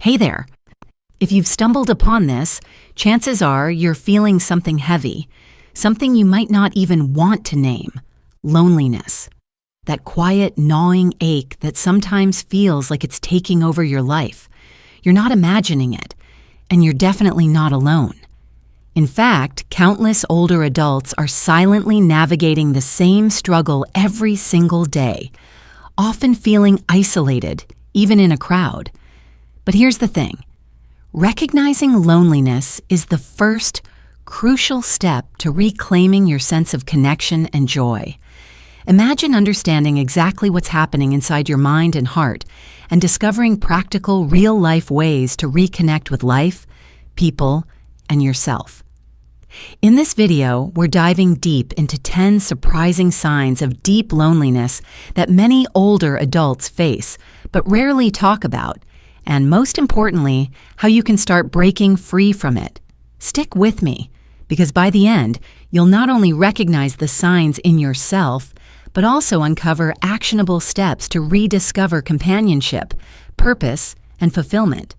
Hey there. If you've stumbled upon this, chances are you're feeling something heavy, something you might not even want to name: loneliness. That quiet, gnawing ache that sometimes feels like it's taking over your life. You're not imagining it, and you're definitely not alone. In fact, countless older adults are silently navigating the same struggle every single day, often feeling isolated, even in a crowd. But here's the thing. Recognizing loneliness is the first, crucial step to reclaiming your sense of connection and joy. Imagine understanding exactly what's happening inside your mind and heart and discovering practical, real-life ways to reconnect with life, people, and yourself. In this video, we're diving deep into 10 surprising signs of deep loneliness that many older adults face, but rarely talk about, and most importantly, how you can start breaking free from it. Stick with me, because by the end, you'll not only recognize the signs in yourself, but also uncover actionable steps to rediscover companionship, purpose, and fulfillment.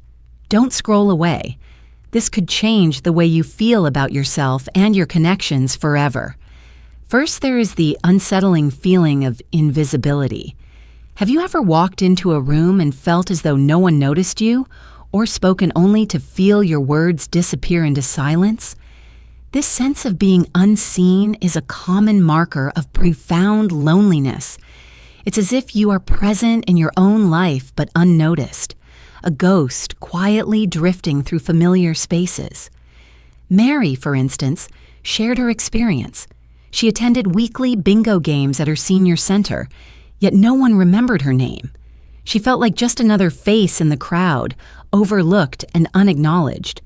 Don't scroll away. This could change the way you feel about yourself and your connections forever. First, there is the unsettling feeling of invisibility. Have you ever walked into a room and felt as though no one noticed you, or spoken only to feel your words disappear into silence? This sense of being unseen is a common marker of profound loneliness. It's as if you are present in your own life but unnoticed, a ghost quietly drifting through familiar spaces. Mary, for instance, shared her experience. She attended weekly bingo games at her senior center, yet no one remembered her name. She felt like just another face in the crowd, overlooked and unacknowledged.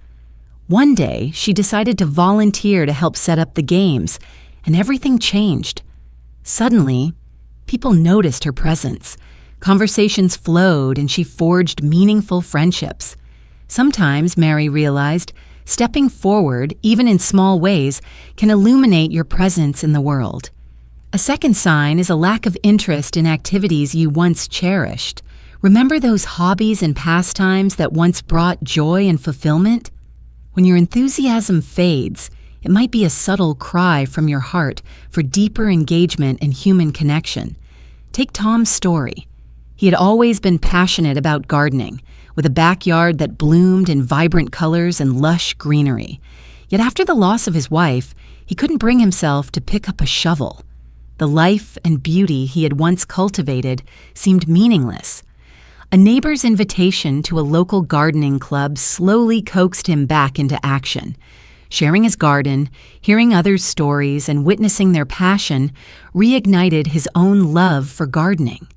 One day, she decided to volunteer to help set up the games, and everything changed. Suddenly, people noticed her presence. Conversations flowed, and she forged meaningful friendships. Sometimes, Mary realized, stepping forward, even in small ways, can illuminate your presence in the world. A second sign is a lack of interest in activities you once cherished. Remember those hobbies and pastimes that once brought joy and fulfillment? When your enthusiasm fades, it might be a subtle cry from your heart for deeper engagement and human connection. Take Tom's story. He had always been passionate about gardening, with a backyard that bloomed in vibrant colors and lush greenery. Yet after the loss of his wife, he couldn't bring himself to pick up a shovel. The life and beauty he had once cultivated seemed meaningless. A neighbor's invitation to a local gardening club slowly coaxed him back into action. Sharing his garden, hearing others' stories, and witnessing their passion reignited his own love for gardening.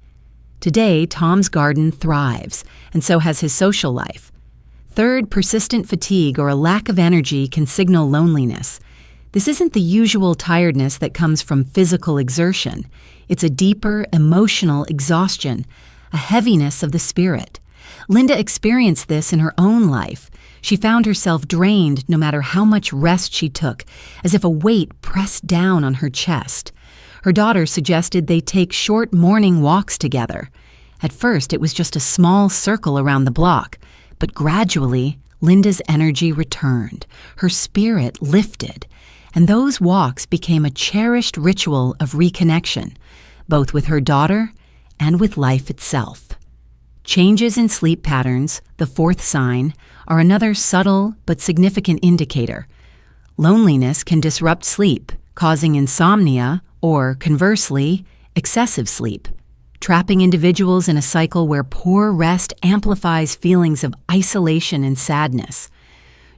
Today, Tom's garden thrives, and so has his social life. Third, persistent fatigue or a lack of energy can signal loneliness. This isn't the usual tiredness that comes from physical exertion. It's a deeper, emotional exhaustion, a heaviness of the spirit. Linda experienced this in her own life. She found herself drained no matter how much rest she took, as if a weight pressed down on her chest. Her daughter suggested they take short morning walks together. At first, it was just a small circle around the block, but gradually, Linda's energy returned. Her spirit lifted, and those walks became a cherished ritual of reconnection, both with her daughter and with life itself. Changes in sleep patterns, the fourth sign, are another subtle but significant indicator. Loneliness can disrupt sleep, causing insomnia or, conversely, excessive sleep, trapping individuals in a cycle where poor rest amplifies feelings of isolation and sadness.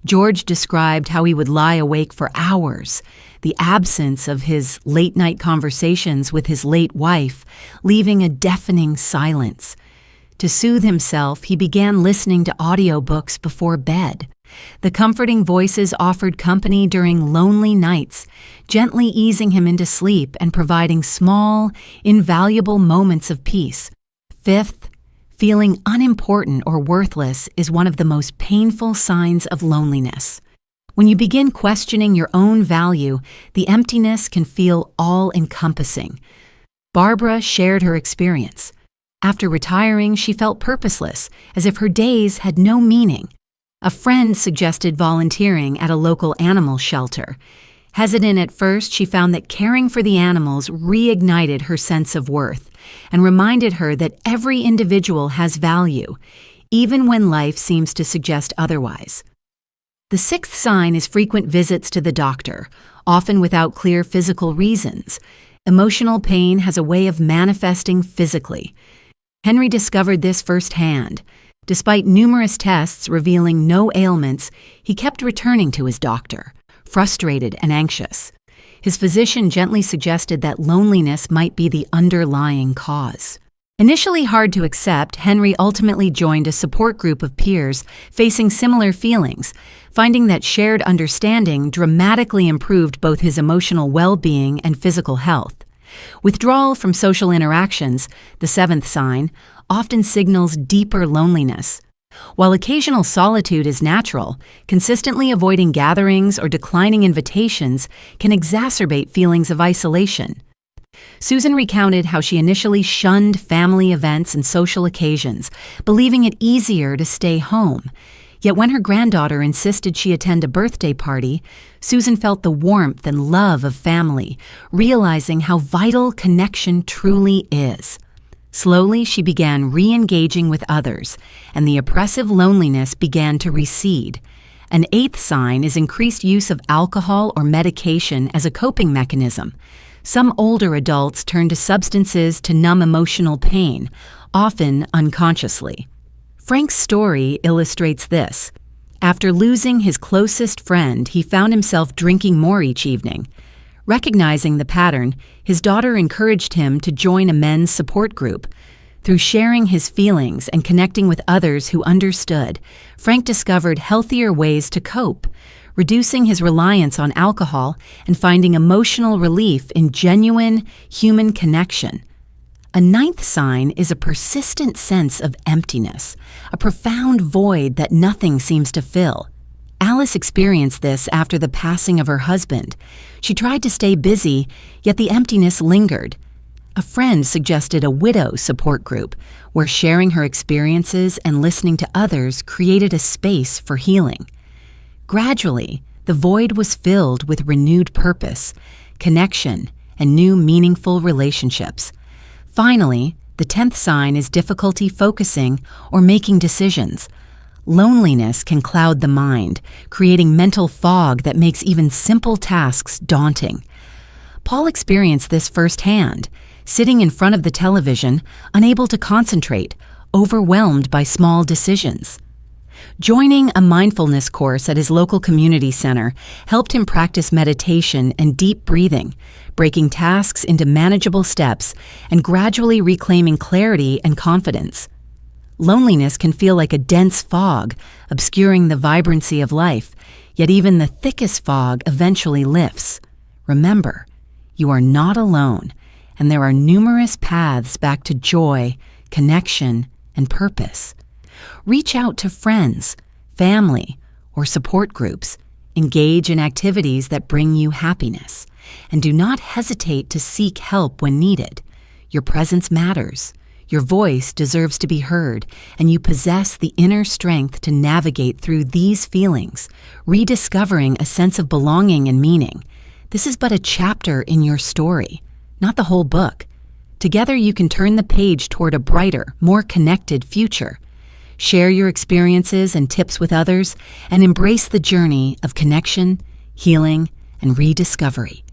George described how he would lie awake for hours, the absence of his late-night conversations with his late wife, leaving a deafening silence. To soothe himself, he began listening to audiobooks before bed. The comforting voices offered company during lonely nights, gently easing him into sleep and providing small, invaluable moments of peace. Fifth, feeling unimportant or worthless is one of the most painful signs of loneliness. When you begin questioning your own value, the emptiness can feel all-encompassing. Barbara shared her experience. After retiring, she felt purposeless, as if her days had no meaning. A friend suggested volunteering at a local animal shelter. Hesitant at first, she found that caring for the animals reignited her sense of worth and reminded her that every individual has value, even when life seems to suggest otherwise. The sixth sign is frequent visits to the doctor, often without clear physical reasons. Emotional pain has a way of manifesting physically. Henry discovered this firsthand. Despite numerous tests revealing no ailments, he kept returning to his doctor, frustrated and anxious. His physician gently suggested that loneliness might be the underlying cause. Initially hard to accept, Henry ultimately joined a support group of peers facing similar feelings, finding that shared understanding dramatically improved both his emotional well-being and physical health. Withdrawal from social interactions, the seventh sign, often signals deeper loneliness. While occasional solitude is natural, consistently avoiding gatherings or declining invitations can exacerbate feelings of isolation. Susan recounted how she initially shunned family events and social occasions, believing it easier to stay home. Yet when her granddaughter insisted she attend a birthday party, Susan felt the warmth and love of family, realizing how vital connection truly is. Slowly, she began re-engaging with others, and the oppressive loneliness began to recede. An eighth sign is increased use of alcohol or medication as a coping mechanism. Some older adults turn to substances to numb emotional pain, often unconsciously. Frank's story illustrates this. After losing his closest friend, he found himself drinking more each evening. Recognizing the pattern, his daughter encouraged him to join a men's support group. Through sharing his feelings and connecting with others who understood, Frank discovered healthier ways to cope, reducing his reliance on alcohol and finding emotional relief in genuine human connection. A ninth sign is a persistent sense of emptiness, a profound void that nothing seems to fill. Alice experienced this after the passing of her husband. She tried to stay busy, yet the emptiness lingered. A friend suggested a widow support group, where sharing her experiences and listening to others created a space for healing. Gradually, the void was filled with renewed purpose, connection, and new meaningful relationships. Finally, the 10th sign is difficulty focusing or making decisions. Loneliness can cloud the mind, creating mental fog that makes even simple tasks daunting. Paul experienced this firsthand, sitting in front of the television, unable to concentrate, overwhelmed by small decisions. Joining a mindfulness course at his local community center helped him practice meditation and deep breathing, breaking tasks into manageable steps and gradually reclaiming clarity and confidence. Loneliness can feel like a dense fog, obscuring the vibrancy of life, yet even the thickest fog eventually lifts. Remember, you are not alone, and there are numerous paths back to joy, connection, and purpose. Reach out to friends, family, or support groups. Engage in activities that bring you happiness, and do not hesitate to seek help when needed. Your presence matters. Your voice deserves to be heard, and you possess the inner strength to navigate through these feelings, rediscovering a sense of belonging and meaning. This is but a chapter in your story, not the whole book. Together you can turn the page toward a brighter, more connected future. Share your experiences and tips with others, and embrace the journey of connection, healing, and rediscovery.